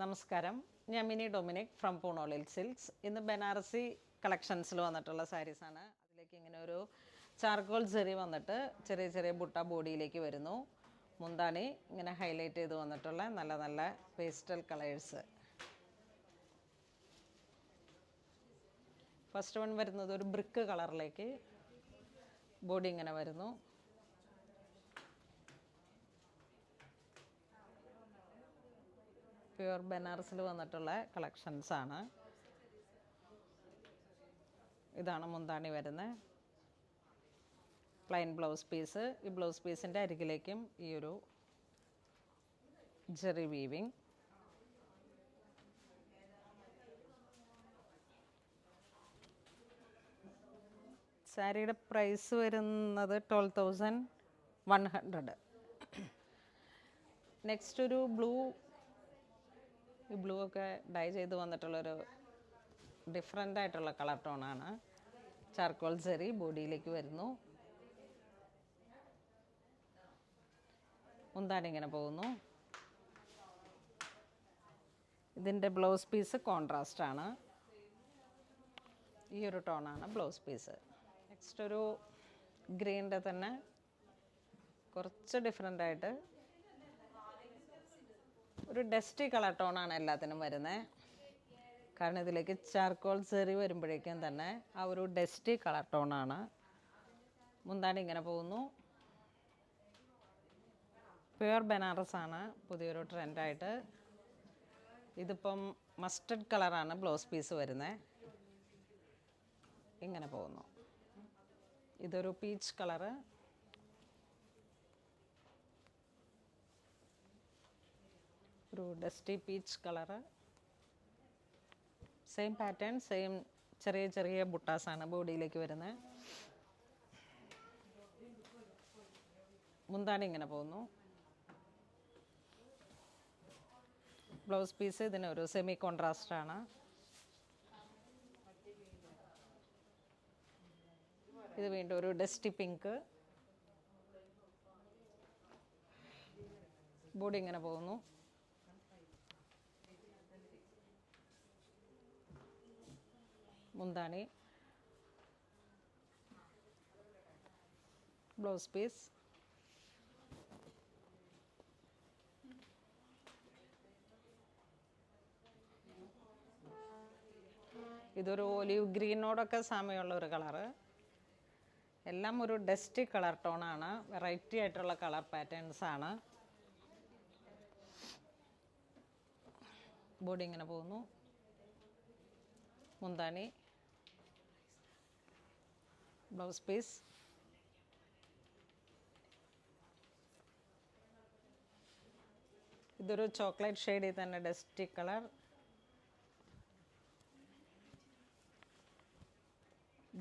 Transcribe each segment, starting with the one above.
നമസ്കാരം, ഞാൻ mini Dominic from പൂണോളിൽ silks. ഇന്ന് ബനാറസി കളക്ഷൻസിൽ വന്നിട്ടുള്ള സാരീസാണ്. അതിലേക്ക് ഇങ്ങനെ ഒരു ചാർക്കോൾ സെറി വന്നിട്ട് ചെറിയ ചെറിയ ബുട്ട ബോഡിയിലേക്ക് വരുന്നു. മുന്താണി ഇങ്ങനെ ഹൈലൈറ്റ് ചെയ്ത് വന്നിട്ടുള്ള നല്ല നല്ല പേസ്റ്റൽ കളേഴ്സ്. ഫസ്റ്റ് വൺ വരുന്നത് ഒരു ബ്രിക്ക് കളറിലേക്ക് ബോഡി ഇങ്ങനെ വരുന്നു. പ്യുവർ ബനാറസിൽ വന്നിട്ടുള്ള കളക്ഷൻസാണ്. ഇതാണ് മുന്താണി വരുന്നത്. Plain blouse piece. ഈ ബ്ലൗസ് പീസിൻ്റെ അരികിലേക്കും ഈ ഒരു ജെറി വീവിങ്. സാരിയുടെ പ്രൈസ് വരുന്നത് 12,100. നെക്സ്റ്റ് ഒരു ബ്ലൂ. ഈ ബ്ലൂ ഒക്കെ ഡൈ ചെയ്ത് വന്നിട്ടുള്ളൊരു ഡിഫറെൻ്റ് ആയിട്ടുള്ള കളർ ടോണാണ്. ചാർക്കോൾ സെറി ബോഡിയിലേക്ക് വരുന്നു. മുന്താണി ഇങ്ങനെ പോകുന്നു. ഇതിൻ്റെ ബ്ലൗസ് പീസ് കോൺട്രാസ്റ്റ് ആണ്. ഈ ഒരു ടോണാണ് ബ്ലൗസ് പീസ്. നെക്സ്റ്റ് ഒരു ഗ്രീനിൻ്റെ തന്നെ കുറച്ച് ഡിഫറെൻ്റ് ആയിട്ട് ഒരു ഡസ്റ്റി കളർ ടോണാണ് എല്ലാത്തിനും വരുന്നത്. കാരണം ഇതിലേക്ക് ചാർക്കോൾ സെറി വരുമ്പോഴേക്കും തന്നെ ആ ഒരു ഡസ്റ്റി കളർ ടോണാണ്. മുന്താണി ഇങ്ങനെ പോകുന്നു. പ്യുവർ ബനാറസാണ് പുതിയൊരു ട്രെൻഡായിട്ട്. ഇതിപ്പം മസ്റ്റർഡ് കളറാണ് ബ്ലൗസ് പീസ് വരുന്നത്. ഇങ്ങനെ പോകുന്നു. ഇതൊരു പീച്ച് കളറ്. ഒരു dusty peach colour. Same pattern, same ചെറിയ ചെറിയ ബുട്ടാസാണ് ബോഡിയിലേക്ക് വരുന്നത്. മുന്താണി ഇങ്ങനെ പോകുന്നു. ബ്ലൗസ് പീസ് ഇതിനൊരു സെമി കോൺട്രാസ്റ്റ് ആണ്. ഇത് വീണ്ടും ഒരു ഡസ്റ്റി പിങ്ക്. ബോഡി ഇങ്ങനെ പോകുന്നു. മുന്താണി, ബ്ലൗസ് പീസ്. ഇതൊരു ഒലിവ് ഗ്രീനോടൊക്കെ സാമ്യമുള്ള ഒരു കളറ്. എല്ലാം ഒരു ഡസ്റ്റി കളർ ടോണാണ്. വെറൈറ്റി ആയിട്ടുള്ള കളർ പാറ്റേൺസ് ആണ്. ബോഡി ഇങ്ങനെ പോകുന്നു. മുന്താണി, ബ്ലൗസ് പീസ്. ഇതൊരു ചോക്ലേറ്റ് ഷെയ്ഡിൽ തന്നെ ഡസ്റ്റി കളർ.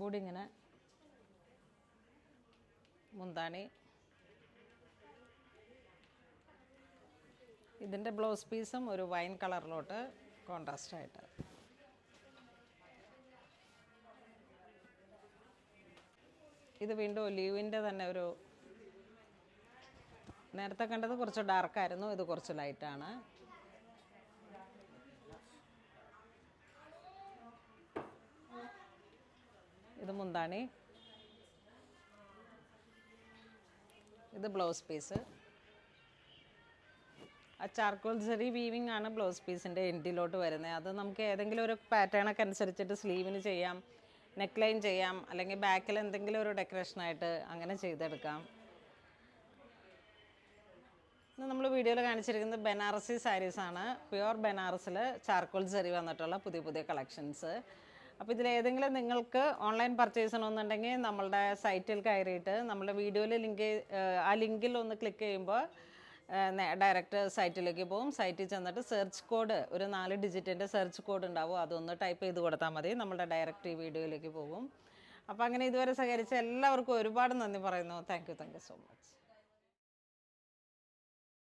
ബോഡി ഇങ്ങനെ. മുന്താണി. ഇതിൻ്റെ ബ്ലൗസ് പീസും ഒരു വൈൻ കളറിലോട്ട് കോൺട്രാസ്റ്റ് ആയിട്ട്. ഇത് വീണ്ടും ഒലീവിൻ്റെ തന്നെ ഒരു, നേരത്തെ കണ്ടത് കുറച്ച് ഡാർക്കായിരുന്നു, ഇത് കുറച്ച് ലൈറ്റാണ്. ഇത് മുന്താണി. ഇത് ബ്ലൗസ് പീസ്. ആ ചാർക്കോൾ സെറി വീവിങ് ആണ് ബ്ലൗസ് പീസിൻ്റെ എൻഡിലോട്ട് വരുന്നത്. അത് നമുക്ക് ഏതെങ്കിലും ഒരു പാറ്റേണൊക്കെ അനുസരിച്ചിട്ട് സ്ലീവിന് ചെയ്യാം, നെക്ക് ലൈൻ ചെയ്യാം, അല്ലെങ്കിൽ ബാക്കിൽ എന്തെങ്കിലും ഒരു ഡെക്കറേഷനായിട്ട് അങ്ങനെ ചെയ്തെടുക്കാം. ഇന്ന് നമ്മൾ വീഡിയോയിൽ കാണിച്ചിരിക്കുന്നത് ബനാറസി സാരീസാണ്. പ്യുവർ ബനാറസിൽ ചാർക്കോൾ സെറി വന്നിട്ടുള്ള പുതിയ പുതിയ കളക്ഷൻസ്. അപ്പോൾ ഇതിലേതെങ്കിലും നിങ്ങൾക്ക് ഓൺലൈൻ പർച്ചേസ് ചെയ്യണമെന്നുണ്ടെങ്കിൽ നമ്മളുടെ സൈറ്റിൽ കയറിയിട്ട് നമ്മളുടെ വീഡിയോയിൽ ആ ലിങ്കിൽ ഒന്ന് ക്ലിക്ക് ചെയ്യുമ്പോൾ ഡയറക്റ്റ് സൈറ്റിലേക്ക് പോകും. സൈറ്റിൽ ചെന്നിട്ട് സെർച്ച് കോഡ്, ഒരു 4 ഡിജിറ്റിൻ്റെ സെർച്ച് കോഡ് ഉണ്ടാവും. അതൊന്ന് ടൈപ്പ് ചെയ്ത് കൊടുത്താൽ മതി. നമ്മുടെ ഡയറക്റ്റ് ഈ വീഡിയോയിലേക്ക് പോകും. അപ്പോൾ അങ്ങനെ ഇതുവരെ സഹകരിച്ച എല്ലാവർക്കും ഒരുപാട് നന്ദി പറയുന്നു. Thank you so much.